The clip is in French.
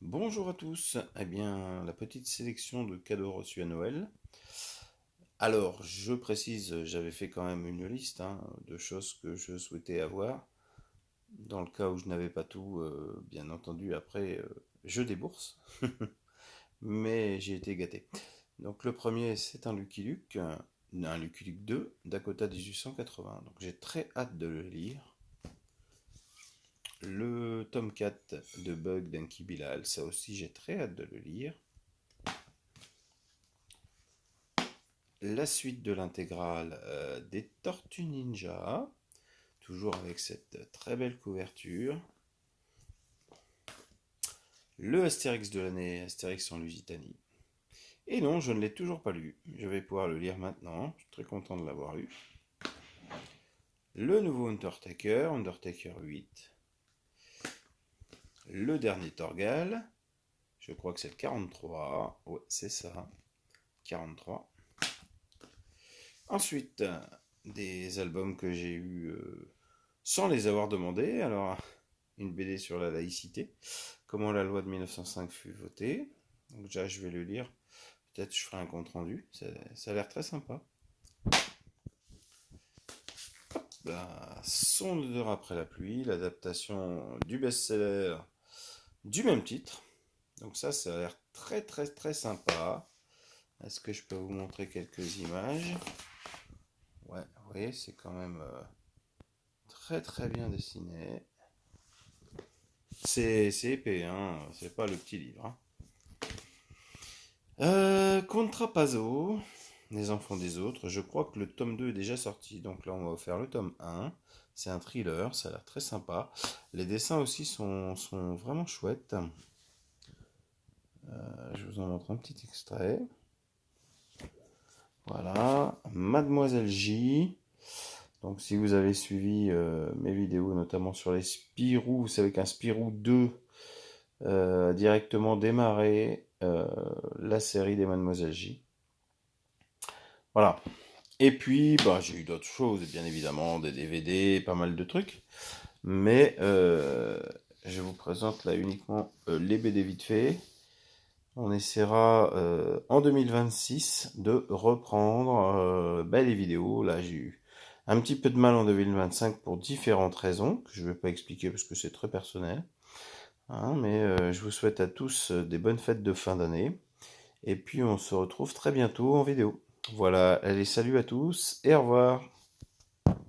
Bonjour à tous. Eh bien, la petite sélection de cadeaux reçus à Noël. Alors, je précise, j'avais fait quand même une liste de choses que je souhaitais avoir. Dans le cas où je n'avais pas tout, bien entendu, après, je débourse. Mais j'ai été gâté. Donc, le premier, c'est un Lucky Luke, un Lucky Luke 2, Dakota 1880. Donc, j'ai très hâte de le lire. Le tome 4 de Bug d'Enki Bilal, ça aussi, j'ai très hâte de le lire. La suite de l'intégrale des Tortues Ninja, toujours avec cette très belle couverture. Le Astérix de l'année, Astérix en Lusitanie. Et non, je ne l'ai toujours pas lu. Je vais pouvoir le lire maintenant. Je suis très content de l'avoir lu. Le nouveau Undertaker, Undertaker 8. Le dernier Torgal. Je crois que c'est le 43. Ouais, c'est ça. 43. Ensuite, des albums que j'ai eus sans les avoir demandés. Alors, une BD sur la laïcité, comment la loi de 1905 fut votée. Donc déjà, je vais le lire. Peut-être je ferai un compte rendu. Ça a l'air très sympa. Son odeur après la pluie, l'adaptation du best-seller du même titre. Donc ça a l'air très très très sympa. Est-ce que je peux vous montrer quelques images? Ouais, vous voyez, c'est quand même très très bien dessiné. C'est épais, hein, c'est pas le petit livre. Contrapasso, Les enfants des autres. Je crois que le tome 2 est déjà sorti. Donc là, on va faire le tome 1. C'est un thriller, ça a l'air très sympa. Les dessins aussi sont vraiment chouettes. Je vous en montre un petit extrait. Voilà, Mademoiselle J. Donc si vous avez suivi mes vidéos, notamment sur les Spirou, vous savez qu'un Spirou 2 a directement démarré la série des Mademoiselle J. Voilà. Et puis, j'ai eu d'autres choses, bien évidemment, des DVD, pas mal de trucs. Mais je vous présente là uniquement les BD vite fait. On essaiera en 2026 de reprendre les vidéos. Là, j'ai eu un petit peu de mal en 2025 pour différentes raisons, que je ne vais pas expliquer parce que c'est très personnel. Mais je vous souhaite à tous des bonnes fêtes de fin d'année. Et puis, on se retrouve très bientôt en vidéo. Voilà, allez, salut à tous et au revoir.